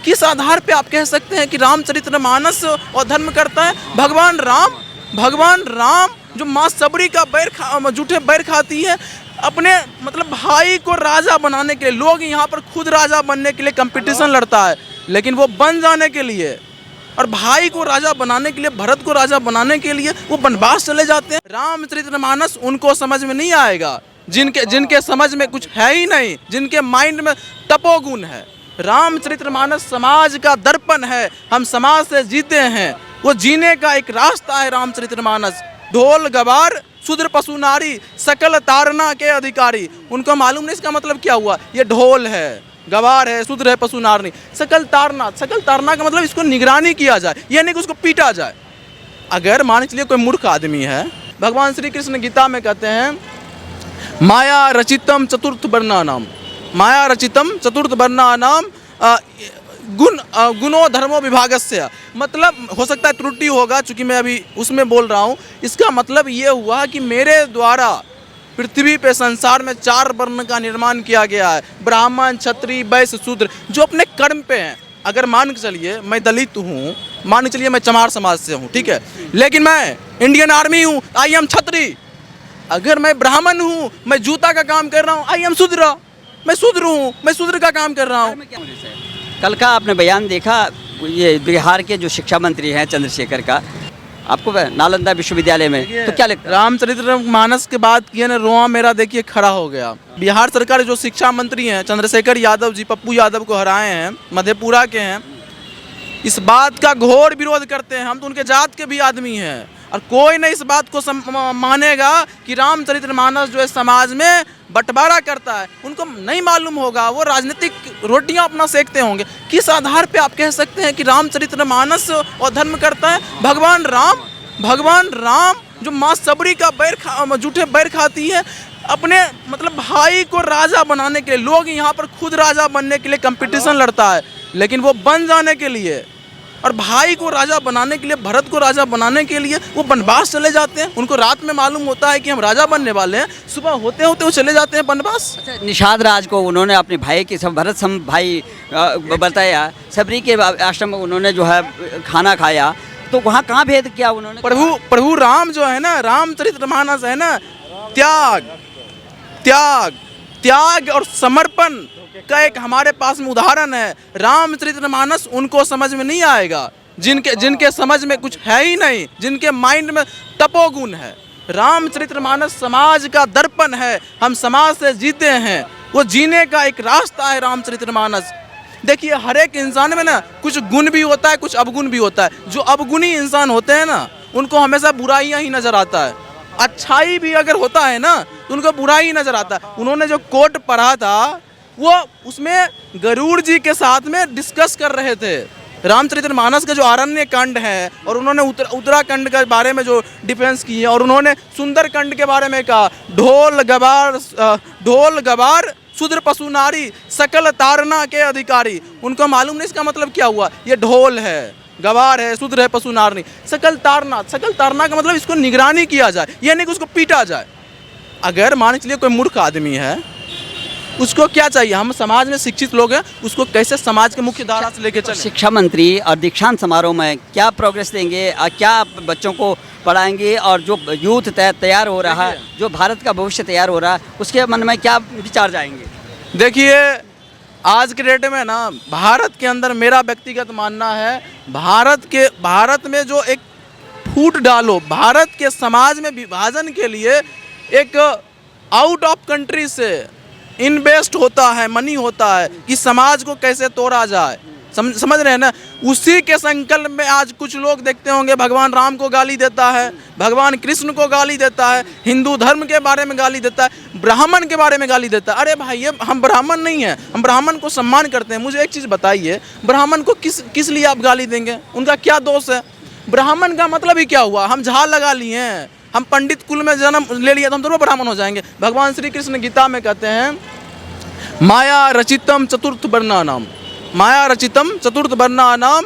किस आधार पे आप कह सकते हैं कि रामचरितमानस और धर्म करता है? भगवान राम जो माँ सबरी का जूठे बैर खाती है, अपने मतलब भाई को राजा बनाने के लिए, लोग यहाँ पर खुद राजा बनने के लिए कंपटीशन लड़ता है, लेकिन वो बन जाने के लिए और भाई को राजा बनाने के लिए, भरत को राजा बनाने के लिए वो वनवास चले जाते हैं। रामचरितमानस उनको समझ में नहीं आएगा जिनके समझ में कुछ है ही नहीं, जिनके माइंड में तपोगुण है। रामचरितमानस समाज का दर्पण है, हम समाज से जीते हैं, वो जीने का एक रास्ता है रामचरितमानस। ढोल गवार शूद्र पशु नारी सकल तारना के अधिकारी, उनको मालूम नहीं इसका मतलब क्या हुआ। ये ढोल है, गवार है, शूद्र है, पशु नार नहीं, सकल तारना का मतलब इसको निगरानी किया जाए, ये नहीं कि उसको पीटा जाए। अगर मान चलिए कोई मूर्ख आदमी है, भगवान श्री कृष्ण गीता में कहते हैं माया रचितम चतुर्थ वर्णानाम, माया रचितम चतुर्थ वर्णानाम गुणो धर्मो विभागस्य, मतलब हो सकता है त्रुटि होगा, चूंकि मैं अभी उसमें बोल रहा हूँ। इसका मतलब ये हुआ कि मेरे द्वारा पृथ्वी पे संसार में 4 वर्ण का निर्माण किया गया है, ब्राह्मण क्षत्रिय वैश्य शूद्र, जो अपने कर्म पे हैं। अगर मान के चलिए मैं दलित हूँ, मान के चलिए मैं चमार समाज से हूँ, ठीक है, लेकिन मैं इंडियन आर्मी हूँ, आई एम क्षत्रिय। अगर मैं ब्राह्मण हूँ, मैं जूता का काम कर रहा हूँ, आई एम शूद्र, मैं शूद्र हूँ, मैं शूद्र का काम कर रहा हूँ। कल का आपने बयान देखा, ये बिहार के जो शिक्षा मंत्री हैं चंद्रशेखर का, आपको नालंदा विश्वविद्यालय में, तो क्या लगता है? रामचरितमानस के बाद किए ना, रोआ मेरा देखिए खड़ा हो गया। बिहार सरकार जो शिक्षा मंत्री हैं चंद्रशेखर यादव जी, पप्पू यादव को हराए हैं, मधेपुरा के हैं, इस बात का घोर विरोध करते हैं। हम तो उनके जात के भी आदमी हैं, और कोई नहीं इस बात को मानेगा कि रामचरितमानस जो है समाज में बंटवारा करता है। उनको नहीं मालूम होगा, वो राजनीतिक रोटियां अपना सेकते होंगे। किस आधार पे आप कह सकते हैं कि रामचरितमानस और धर्म करता है? भगवान राम जो माँ सबरी का जूठे बैर खाती है, अपने मतलब भाई को राजा बनाने के लिए, लोग यहाँ पर खुद राजा बनने के लिए कंपटीशन लड़ता है, लेकिन वो बन जाने के लिए और भाई को राजा बनाने के लिए, भरत को राजा बनाने के लिए वो वनवास चले जाते हैं। उनको रात में मालूम होता है कि हम राजा बनने वाले हैं, सुबह होते होते वो चले जाते हैं वनवास। अच्छा, निषाद राज को उन्होंने अपने भाई के सब भरत सम भाई बताया, सबरी के आश्रम में उन्होंने जो है खाना खाया, तो वहाँ कहाँ भेद किया उन्होंने? प्रभु राम जो है ना, रामचरितमानस है ना, त्याग और समर्पण का एक हमारे पास में उदाहरण है। रामचरितमानस उनको समझ में नहीं आएगा जिनके समझ में कुछ है ही नहीं, जिनके माइंड में तपोगुण है। रामचरितमानस समाज का दर्पण है, हम समाज से जीते हैं, वो जीने का एक रास्ता है रामचरितमानस। देखिए हर एक इंसान में ना कुछ गुण भी होता है, कुछ अवगुण भी होता है। जो अवगुणी इंसान होते हैं ना, उनको हमेशा बुराइयां ही नजर आता है, अच्छाई भी अगर होता है ना तो उनको बुराई ही नजर आता है। उन्होंने जो कोट पढ़ा था, वो उसमें गरुड़ जी के साथ में डिस्कस कर रहे थे रामचरितमानस का जो आरण्य कांड है, और उन्होंने उत्तराखंड के बारे में जो डिफेंस की है, और उन्होंने सुंदरकांड के बारे में कहा, ढोल गवार शूद्र पशु नारी सकल तारना के अधिकारी। उनको मालूम नहीं इसका मतलब क्या हुआ। ये ढोल है, गवार है, शूद्र है, पशु नार नहीं, सकल तारना का मतलब इसको निगरानी किया जाए, ये नहीं कि उसको पीटा जाए। अगर मान चलिए कोई मूर्ख आदमी है, उसको क्या चाहिए? हम समाज में शिक्षित लोग हैं, उसको कैसे समाज के मुख्य धारा से लेके चलें। शिक्षा मंत्री और दीक्षांत समारोह में क्या प्रोग्रेस देंगे, क्या बच्चों को पढ़ाएंगे, और जो यूथ तैयार हो रहा है, जो भारत का भविष्य तैयार हो रहा है, उसके मन में क्या विचार जाएंगे? देखिए आज के डेट में ना, भारत के अंदर मेरा व्यक्तिगत मानना है, भारत में जो एक फूट डालो, भारत के समाज में विभाजन के लिए एक आउट ऑफ कंट्री से इन्वेस्ट होता है, मनी होता है कि समाज को कैसे तोड़ा जाए, समझ रहे हैं ना। उसी के संकल्प में आज कुछ लोग देखते होंगे भगवान राम को गाली देता है, भगवान कृष्ण को गाली देता है, हिंदू धर्म के बारे में गाली देता है, ब्राह्मण के बारे में गाली देता है। अरे भाई, ये हम ब्राह्मण नहीं हैं, हम ब्राह्मण को सम्मान करते हैं। मुझे एक चीज़ बताइए, ब्राह्मण को किस लिए आप गाली देंगे? उनका क्या दोष है? ब्राह्मण का मतलब ही क्या हुआ? हम झाल लगा लिए हैं, हम पंडित कुल में जन्म ले लिया तो हम दोनों ब्राह्मण हो जाएंगे। भगवान श्री कृष्ण गीता में कहते हैं माया रचितम चतुर्थ वर्णानाम, माया रचितम चतुर्थ वर्णानाम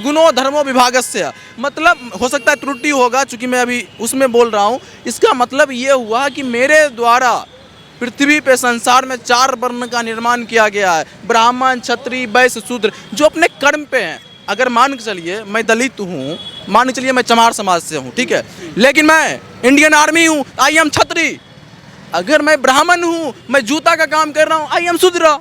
गुणो धर्मो विभागस्य, मतलब हो सकता है त्रुटि होगा, चूंकि मैं अभी उसमें बोल रहा हूँ। इसका मतलब ये हुआ कि मेरे द्वारा पृथ्वी पे संसार में 4 वर्ण का निर्माण किया गया है, ब्राह्मण, क्षत्रिय, वैश्य, शूद्र, जो अपने कर्म पे हैं। अगर मान के चलिए मैं दलित हूँ, मान के चलिए मैं चमार समाज से हूँ, ठीक है, लेकिन मैं इंडियन आर्मी हूँ, आई एम क्षत्रिय। अगर मैं ब्राह्मण हूँ, मैं जूता का काम कर रहा हूँ, आई एम शूद्र,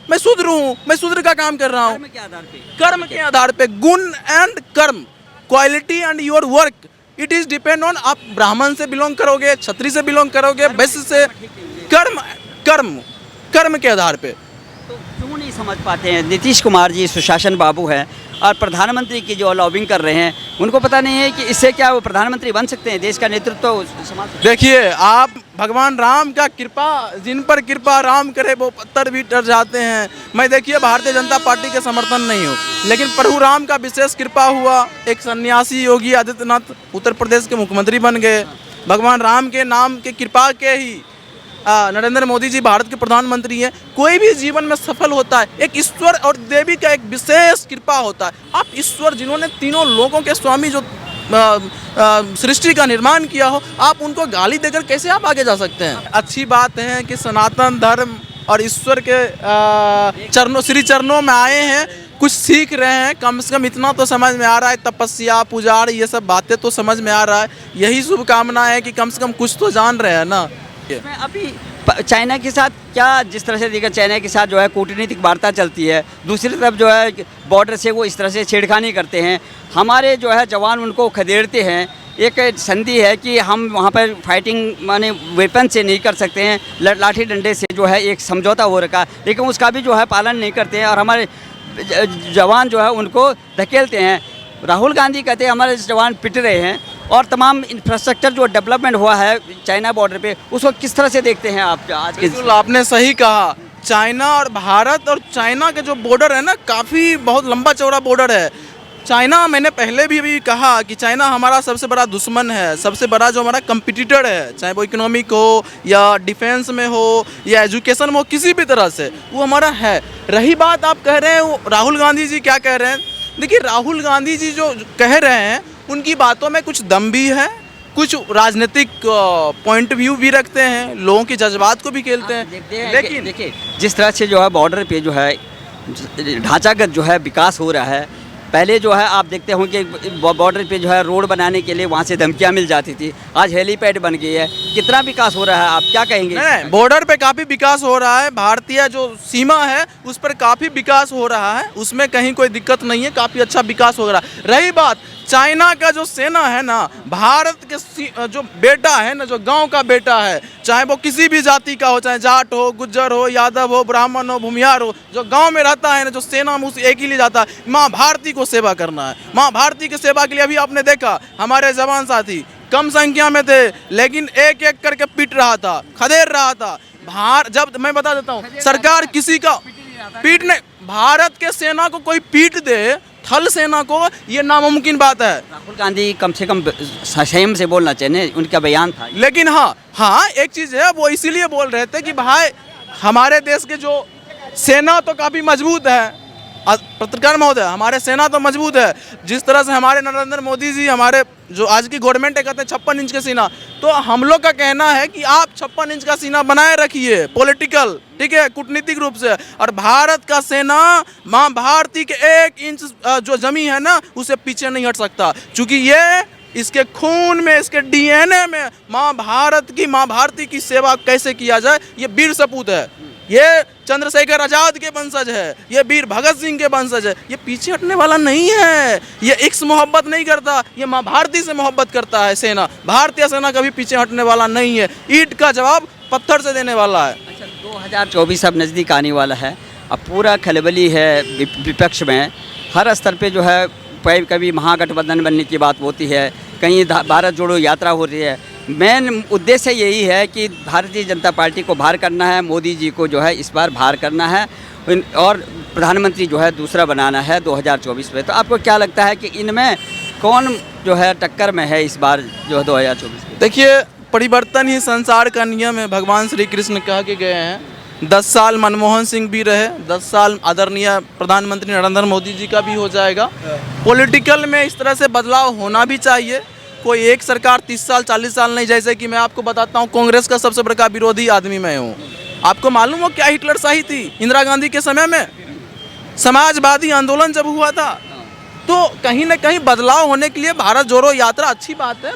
मैं शूद्र हूँ, मैं शूद्र का काम कर रहा हूँ। कर्म के आधार पे, कर्म के आधार पे, गुण एंड कर्म, quality and your work, it is depend on. आप ब्राह्मण से बिलोंग करोगे, क्षत्रिय से बिलोंग करोगे, वैश्य से, कर्म कर्म कर्म के आधार पे। तो क्यों नहीं समझ पाते हैं नीतीश कुमार जी सुशासन बाबू हैं और प्रधानमंत्री की जो लॉबिंग कर रहे हैं, उनको पता नहीं है कि इससे क्या वो प्रधानमंत्री बन सकते हैं, देश का नेतृत्व तो संभाल सकते देखिए, आप भगवान राम का कृपा, जिन पर कृपा राम करे वो पत्थर भी डर जाते हैं। मैं देखिए भारतीय जनता पार्टी के समर्थन नहीं हूँ, लेकिन प्रभु राम का विशेष कृपा हुआ, एक सन्यासी योगी आदित्यनाथ उत्तर प्रदेश के मुख्यमंत्री बन गए। भगवान राम के नाम के कृपा के ही नरेंद्र मोदी जी भारत के प्रधानमंत्री हैं। कोई भी जीवन में सफल होता है, एक ईश्वर और देवी का एक विशेष कृपा होता है। आप ईश्वर जिन्होंने तीनों लोगों के स्वामी जो सृष्टि का निर्माण किया हो, आप उनको गाली देकर कैसे आप आगे जा सकते हैं? अच्छी बात है कि सनातन धर्म और ईश्वर के चरणों, श्री चरणों में आए हैं, कुछ सीख रहे हैं। कम से कम इतना तो समझ में आ रहा है, तपस्या, पुजार, ये सब बातें तो समझ में आ रहा है। यही शुभकामना है कि कम से कम कुछ तो जान रहे हैं ना। इसमें अभी चाइना के साथ क्या, जिस तरह से देखा चाइना के साथ जो है कूटनीतिक वार्ता चलती है, दूसरी तरफ जो है बॉर्डर से वो इस तरह से छेड़खानी करते हैं, हमारे जो है जवान उनको खदेड़ते हैं। एक संधि है कि हम वहाँ पर फाइटिंग माने वेपन से नहीं कर सकते हैं, लाठी डंडे से जो है एक समझौता हो रखा, लेकिन उसका भी जो है पालन नहीं करते हैं और हमारे जवान जो है उनको धकेलते हैं। राहुल गांधी कहते हैं हमारे जवान पिट रहे हैं, और तमाम इंफ्रास्ट्रक्चर जो डेवलपमेंट हुआ है चाइना बॉर्डर पे, उसको किस तरह से देखते हैं आप आज के? बिल्कुल आपने सही कहा। चाइना और भारत और चाइना के जो बॉर्डर है ना, काफ़ी बहुत लंबा चौड़ा बॉर्डर है। चाइना, मैंने पहले भी कहा कि चाइना हमारा सबसे बड़ा दुश्मन है, सबसे बड़ा जो हमारा कंपिटिटर है, चाहे वो इकोनॉमिक हो या डिफेंस में हो या एजुकेशन में हो, किसी भी तरह से वो हमारा है। रही बात आप कह रहे हैं राहुल गांधी जी क्या कह रहे हैं, देखिए राहुल गांधी जी जो कह रहे हैं उनकी बातों में कुछ दम भी है, कुछ राजनीतिक पॉइंट व्यू भी रखते हैं, लोगों के जज्बात को भी खेलते हैं। लेकिन देखिए जिस तरह से जो है बॉर्डर पे जो है ढांचागत जो है विकास हो रहा है, पहले जो है आप देखते होंगे बॉर्डर पे जो है रोड बनाने के लिए वहाँ से धमकियाँ मिल जाती थी, आज हेलीपैड बन गई है। कितना विकास हो रहा है, आप क्या कहेंगे? नहीं, बॉर्डर पे काफ़ी विकास हो रहा है, भारतीय जो सीमा है उस पर काफ़ी विकास हो रहा है, उसमें कहीं कोई दिक्कत नहीं है, काफ़ी अच्छा विकास हो रहा है। रही बात चाइना का जो सेना है ना, भारत के जो बेटा है ना, जो गांव का बेटा है, चाहे वो किसी भी जाति का हो, चाहे जाट हो, गुज्जर हो, यादव हो, ब्राह्मण हो, भूमिहार हो, जो गांव में रहता है ना, जो सेना में उस एक ही लिए जाता है, माँ भारती को सेवा करना है। माँ भारती की सेवा के लिए अभी आपने देखा हमारे जवान साथी कम संख्या में थे, लेकिन एक एक करके पीट रहा था, खदेड़ रहा था। जब मैं बता देता हूँ, सरकार किसी का पीटने, भारत के सेना को कोई पीट दे, थल सेना को, ये नामुमकिन बात है। राहुल गांधी कम से कम संयम से बोलना चाहिए, उनका बयान था। लेकिन हाँ एक चीज़ है, वो इसीलिए बोल रहे थे कि भाई हमारे देश के जो सेना तो काफ़ी मजबूत है, पत्रकार महोदय, हमारे सेना तो मजबूत है। जिस तरह से हमारे नरेंद्र मोदी जी, हमारे जो आज की गवर्नमेंट है, कहते हैं 56 इंच का सीना, तो हम लोग का कहना है कि आप 56 इंच का सीना बनाए रखिए पॉलिटिकल, ठीक है, कूटनीतिक रूप से, और भारत का सेना माँ भारती के 1 इंच जो जमी है ना, उसे पीछे नहीं हट सकता, क्योंकि ये इसके खून में, इसके डीएनए में माँ भारती की सेवा कैसे किया जाए, ये वीर सपूत है। ये चंद्रशेखर आजाद के वंशज है, ये वीर भगत सिंह के वंशज है, ये पीछे हटने वाला नहीं है, ये इक्स मोहब्बत नहीं करता, ये माँ भारती से मोहब्बत करता है सेना। भारतीय सेना कभी पीछे हटने वाला नहीं है, ईंट का जवाब पत्थर से देने वाला है। अच्छा, 2024 अब नज़दीक आने वाला है, अब पूरा खलबली है विपक्ष में, हर स्तर पे जो है कभी महागठबंधन बनने की बात होती है, कहीं भारत जोड़ो यात्रा हो रही है। मेन उद्देश्य यही है कि भारतीय जनता पार्टी को बाहर करना है, मोदी जी को जो है इस बार बाहर करना है और प्रधानमंत्री जो है दूसरा बनाना है 2024 में। तो आपको क्या लगता है कि इनमें कौन जो है टक्कर में है इस बार जो है 2024 में? देखिए, परिवर्तन ही संसार का नियम है, भगवान श्री कृष्ण कह के गए हैं। 10 साल मनमोहन सिंह भी रहे, 10 साल आदरणीय प्रधानमंत्री नरेंद्र मोदी जी का भी हो जाएगा। पॉलिटिकल में इस तरह से बदलाव होना भी चाहिए, कोई एक सरकार 30 साल 40 साल नहीं, जैसे कि मैं आपको बताता हूँ कांग्रेस का सबसे बड़ा विरोधी आदमी मैं हूँ। आपको मालूम हो क्या हिटलरशाही थी इंदिरा गांधी के समय में? समाजवादी आंदोलन जब हुआ था तो कहीं ना कहीं बदलाव होने के लिए भारत जोड़ो यात्रा अच्छी बात है।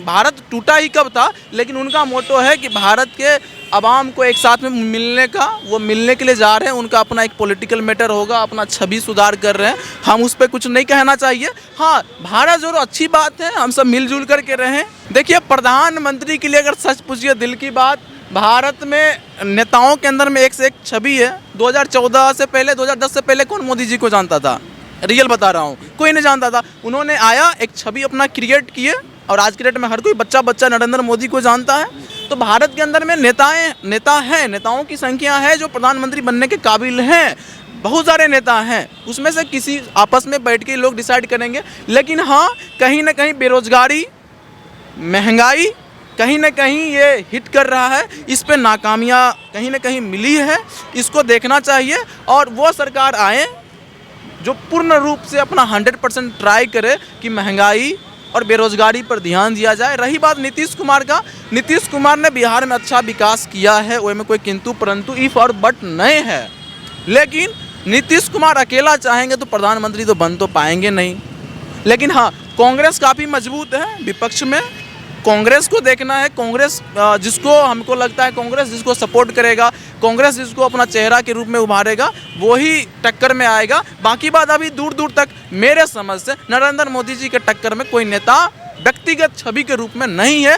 भारत टूटा ही कब था, लेकिन उनका मोटो है कि भारत के आवाम को एक साथ में मिलने का, वो मिलने के लिए जा रहे हैं। उनका अपना एक पॉलिटिकल मैटर होगा, अपना छवि सुधार कर रहे हैं, हम उस पर कुछ नहीं कहना चाहिए। हाँ, भारत जोड़ो अच्छी बात है, हम सब मिलजुल करके रहें। देखिए, प्रधानमंत्री के लिए अगर सच पूछिए दिल की बात, भारत में नेताओं के अंदर में एक से एक छवि है। 2014 से पहले, 2010 से पहले कौन मोदी जी को जानता था? रियल बता रहा हूँ, कोई नहीं जानता था। उन्होंने आया, एक छवि अपना क्रिएट किए, और आज के डेट में हर कोई बच्चा नरेंद्र मोदी को जानता है। तो भारत के अंदर में नेता हैं, नेताओं की संख्या है जो प्रधानमंत्री बनने के काबिल हैं। बहुत सारे नेता हैं, उसमें से किसी आपस में बैठ के लोग डिसाइड करेंगे। लेकिन हाँ, कहीं ना कहीं बेरोजगारी, महंगाई कहीं ना कहीं ये हिट कर रहा है। इस पे नाकामियाँ कहीं ना कहीं मिली है, इसको देखना चाहिए। और वो सरकार आए जो पूर्ण रूप से अपना 100% ट्राई करे कि महंगाई और बेरोजगारी पर ध्यान दिया जाए। रही बात नीतीश कुमार का, नीतीश कुमार ने बिहार में अच्छा विकास किया है, वो में कोई किंतु परंतु इफ और बट नहीं है। लेकिन नीतीश कुमार अकेला चाहेंगे तो प्रधानमंत्री तो बन तो पाएंगे नहीं। लेकिन हाँ, कांग्रेस काफ़ी मजबूत है विपक्ष में, कांग्रेस को देखना है। कांग्रेस जिसको हमको लगता है, कांग्रेस जिसको सपोर्ट करेगा, कांग्रेस जिसको अपना चेहरा के रूप में उभारेगा, वो ही टक्कर में आएगा। बाकी बात अभी दूर दूर तक मेरे समझ से नरेंद्र मोदी जी के टक्कर में कोई नेता व्यक्तिगत छवि के रूप में नहीं है।